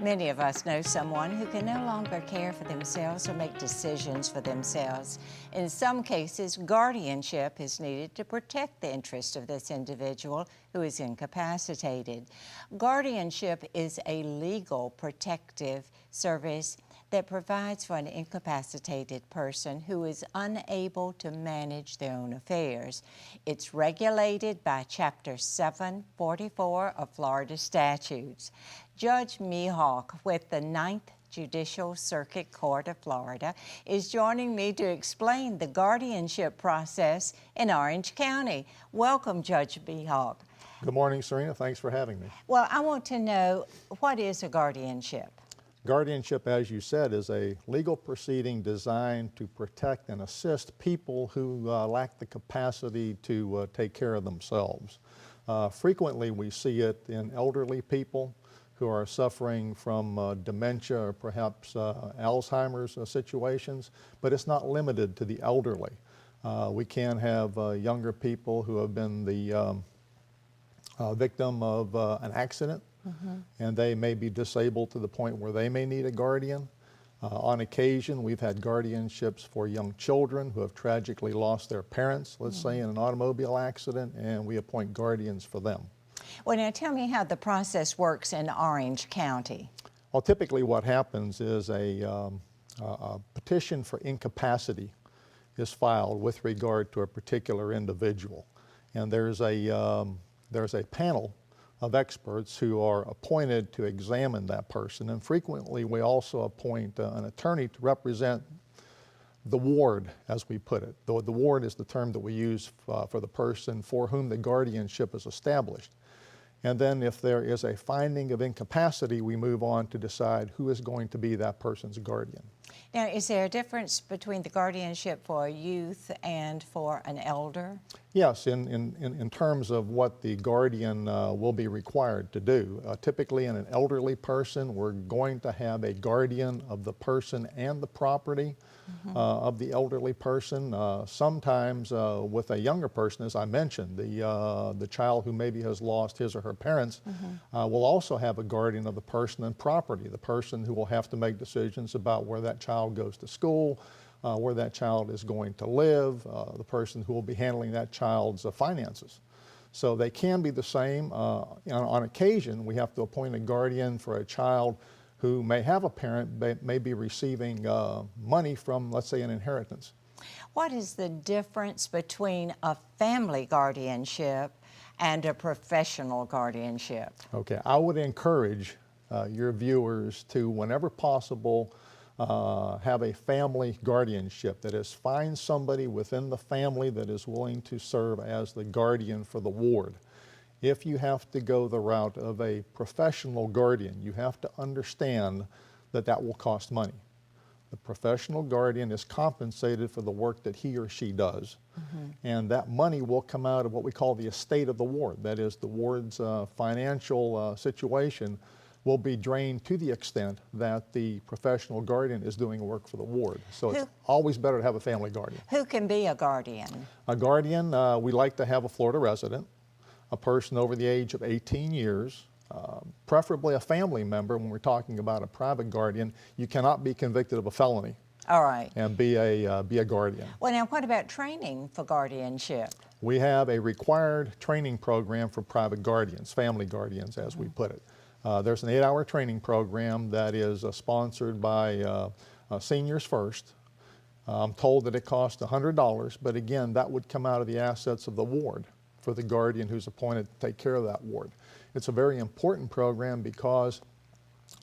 Many of us know someone who can no longer care for themselves or make decisions for themselves. In some cases, guardianship is needed to protect the interest of this individual who is incapacitated. Guardianship is a legal protective service that provides for an incapacitated person who is unable to manage their own affairs. It's regulated by Chapter 744 of Florida statutes. Judge Mihok with the Ninth Judicial Circuit Court of Florida is joining me to explain the guardianship process in Orange County. Welcome, Judge Mihok. Good morning, Serena. Thanks for having me. Well, I want to know, what is a guardianship? Guardianship, as you said, is a legal proceeding designed to protect and assist people who lack the capacity to take care of themselves. Frequently, we see it in elderly people who are suffering from dementia or perhaps Alzheimer's situations, but it's not limited to the elderly. We can have younger people who have been the victim of an accident, and they may be disabled to the point where they may need a guardian. On occasion, we've had guardianships for young children who have tragically lost their parents, let's say in an automobile accident, and we appoint guardians for them. Well, now tell me how the process works in Orange County. Well, typically what happens is a petition for incapacity is filed with regard to a particular individual, and there's a panel of experts who are appointed to examine that person, and frequently we also appoint an attorney to represent the ward, as we put it. The ward is the term that we use for the person for whom the guardianship is established. And then if there is a finding of incapacity, we move on to decide who is going to be that person's guardian. Now, is there a difference between the guardianship for a youth and for an elder? Yes, in terms of what the guardian will be required to do. Typically in an elderly person, we're going to have a guardian of the person and the property of the elderly person. Sometimes with a younger person, as I mentioned, the child who maybe has lost his or her parents will also have a guardian of the person and property, the person who will have to make decisions about where that child goes to school, where that child is going to live, the person who will be handling that child's finances. So they can be the same. On occasion, we have to appoint a guardian for a child who may have a parent but may be receiving money from, let's say, an inheritance. What is the difference between a family guardianship and a professional guardianship? Okay, I would encourage your viewers to, whenever possible, have a family guardianship. That is, find somebody within the family that is willing to serve as the guardian for the ward. If you have to go the route of a professional guardian, you have to understand that that will cost money. The professional guardian is compensated for the work that he or she does, and that money will come out of what we call the estate of the ward. That is, the ward's financial situation will be drained to the extent that the professional guardian is doing work for the ward. So it's always better to have a family guardian. Who can be a guardian? A guardian, we like to have a Florida resident, a person over the age of 18 years, preferably a family member. When we're talking about a private guardian, you cannot be convicted of a felony. All right. And be a guardian. Well, now what about training for guardianship? We have a required training program for private guardians, family guardians as we put it. There's an 8-hour training program that is sponsored by Seniors First. I'm told that it costs $100, but again, that would come out of the assets of the ward for the guardian who's appointed to take care of that ward. It's a very important program because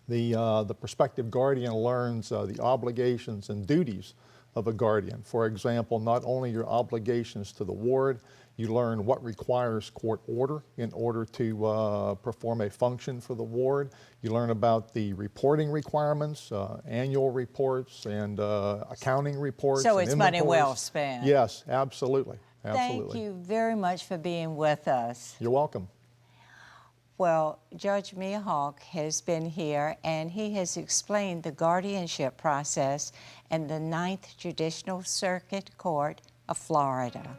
the prospective guardian learns the obligations and duties of a guardian. For example, not only your obligations to the ward, you learn what requires court order in order to perform a function for the ward. You learn about the reporting requirements, annual reports and accounting reports. So it's money well spent. Yes, absolutely. Absolutely. Thank you very much for being with us. You're welcome. Well, Judge Mihok has been here and he has explained the guardianship process in the Ninth Judicial Circuit Court of Florida.